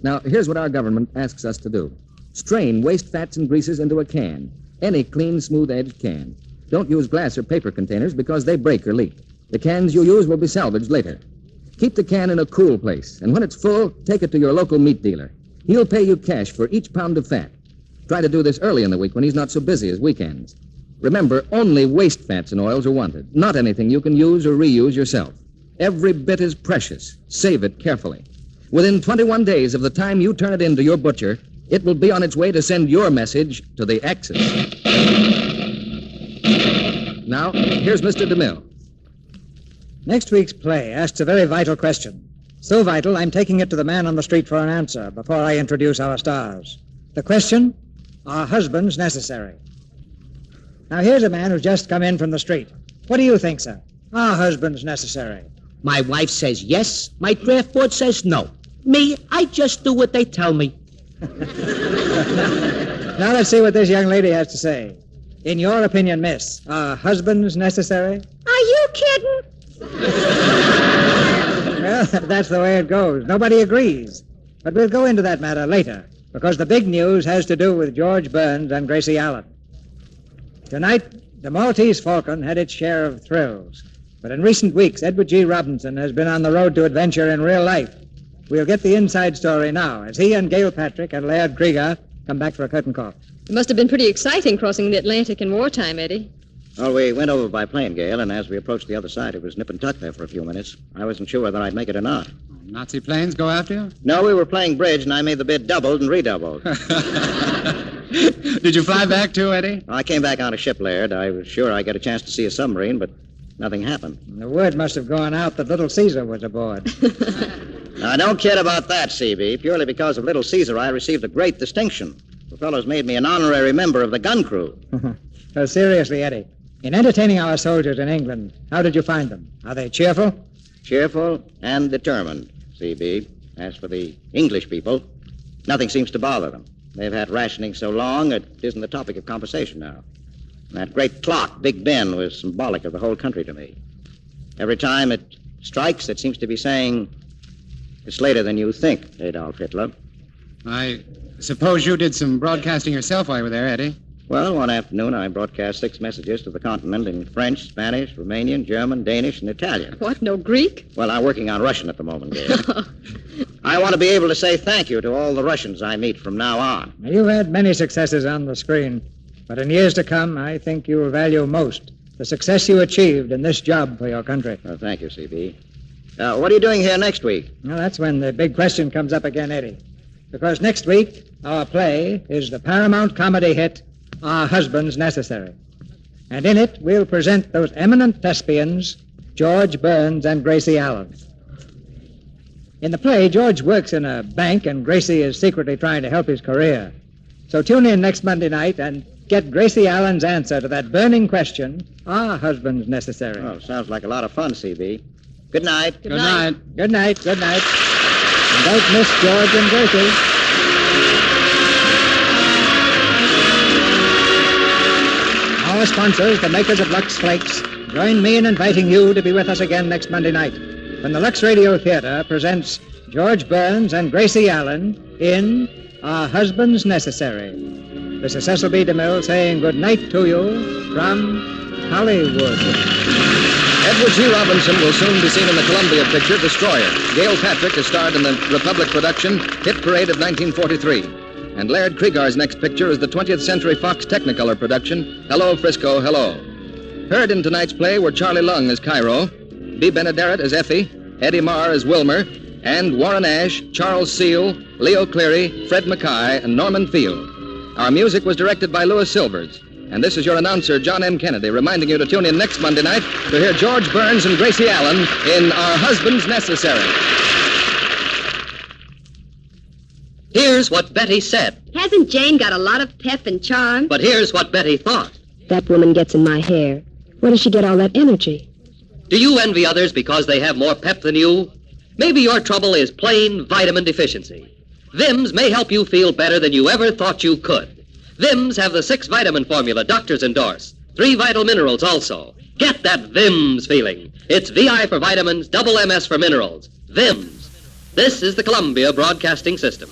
Now, here's what our government asks us to do. Strain waste fats and greases into a can, any clean, smooth-edged can. Don't use glass or paper containers because they break or leak. The cans you use will be salvaged later. Keep the can in a cool place, and when it's full, take it to your local meat dealer. He'll pay you cash for each pound of fat. Try to do this early in the week when he's not so busy as weekends. Remember, only waste fats and oils are wanted, not anything you can use or reuse yourself. Every bit is precious. Save it carefully. Within 21 days of the time you turn it in to your butcher, it will be on its way to send your message to the Axis. Now, here's Mr. DeMille. Next week's play asks a very vital question. So vital, I'm taking it to the man on the street for an answer before I introduce our stars. The question, are husbands necessary? Now, here's a man who's just come in from the street. What do you think, sir? Are husbands necessary? My wife says yes. My draft board says no. Me, I just do what they tell me. Now let's see what this young lady has to say. In your opinion, miss, are husbands necessary? Are you kidding? Well, that's the way it goes. Nobody agrees. But we'll go into that matter later, because the big news has to do with George Burns and Gracie Allen. Tonight, the Maltese Falcon had its share of thrills. But in recent weeks, Edward G. Robinson has been on the road to adventure in real life. We'll get the inside story now, as he and Gail Patrick and Laird Cregar come back for a curtain call. It must have been pretty exciting crossing the Atlantic in wartime, Eddie. Well, we went over by plane, Gail, and as we approached the other side, it was nip and tuck there for a few minutes. I wasn't sure whether I'd make it or not. Nazi planes go after you? No, we were playing bridge, and I made the bid doubled and redoubled. Did you fly back too, Eddie? I came back on a ship, Laird. I was sure I'd get a chance to see a submarine, but nothing happened. The word must have gone out that Little Caesar was aboard. Now, don't kid about that, CB. Purely because of Little Caesar, I received a great distinction. The fellows made me an honorary member of the gun crew. Well, seriously, Eddie, in entertaining our soldiers in England, how did you find them? Are they cheerful? Cheerful and determined, CB. As for the English people, nothing seems to bother them. They've had rationing so long, it isn't the topic of conversation now. And that great clock, Big Ben, was symbolic of the whole country to me. Every time it strikes, it seems to be saying, it's later than you think, Adolf Hitler. I suppose you did some broadcasting yourself while you were there, Eddie. Well, one afternoon I broadcast 6 messages to the continent in French, Spanish, Romanian, German, Danish, and Italian. What, no Greek? Well, I'm working on Russian at the moment, Gail. I want to be able to say thank you to all the Russians I meet from now on. You've had many successes on the screen, but in years to come, I think you will value most the success you achieved in this job for your country. Well, thank you, CB. What are you doing here next week? Well, that's when the big question comes up again, Eddie. Because next week, our play is the Paramount comedy hit, Are Husbands Necessary? And in it, we'll present those eminent thespians, George Burns and Gracie Allen. In the play, George works in a bank and Gracie is secretly trying to help his career. So tune in next Monday night and get Gracie Allen's answer to that burning question, are husbands necessary? Oh, sounds like a lot of fun, CB. Good night. Good night. Good night. Good night. And don't miss George and Gracie. Our sponsors, the makers of Lux Flakes, join me in inviting you to be with us again next Monday night when the Lux Radio Theater presents George Burns and Gracie Allen in Are Husbands Necessary? This is Cecil B. DeMille saying good night to you from Hollywood. Edward G. Robinson will soon be seen in the Columbia picture Destroyer. Gail Patrick is starred in the Republic production Hit Parade of 1943. And Laird Cregar's next picture is the 20th Century Fox Technicolor production Hello, Frisco, Hello. Heard in tonight's play were Charlie Lung as Cairo, Bea Benaderet as Effie, Eddie Marr as Wilmer, and Warren Ash, Charles Seal, Leo Cleary, Fred Mackay, and Norman Field. Our music was directed by Louis Silvers. And this is your announcer, John M. Kennedy, reminding you to tune in next Monday night to hear George Burns and Gracie Allen in Our Husbands Necessary. Here's what Betty said. Hasn't Jane got a lot of pep and charm? But here's what Betty thought. That woman gets in my hair. Where does she get all that energy? Do you envy others because they have more pep than you? Maybe your trouble is plain vitamin deficiency. Vims may help you feel better than you ever thought you could. Vims have the 6-vitamin formula doctors endorse. 3 vital minerals also. Get that Vims feeling. It's VI for vitamins, double MS for minerals. Vims. This is the Columbia Broadcasting System.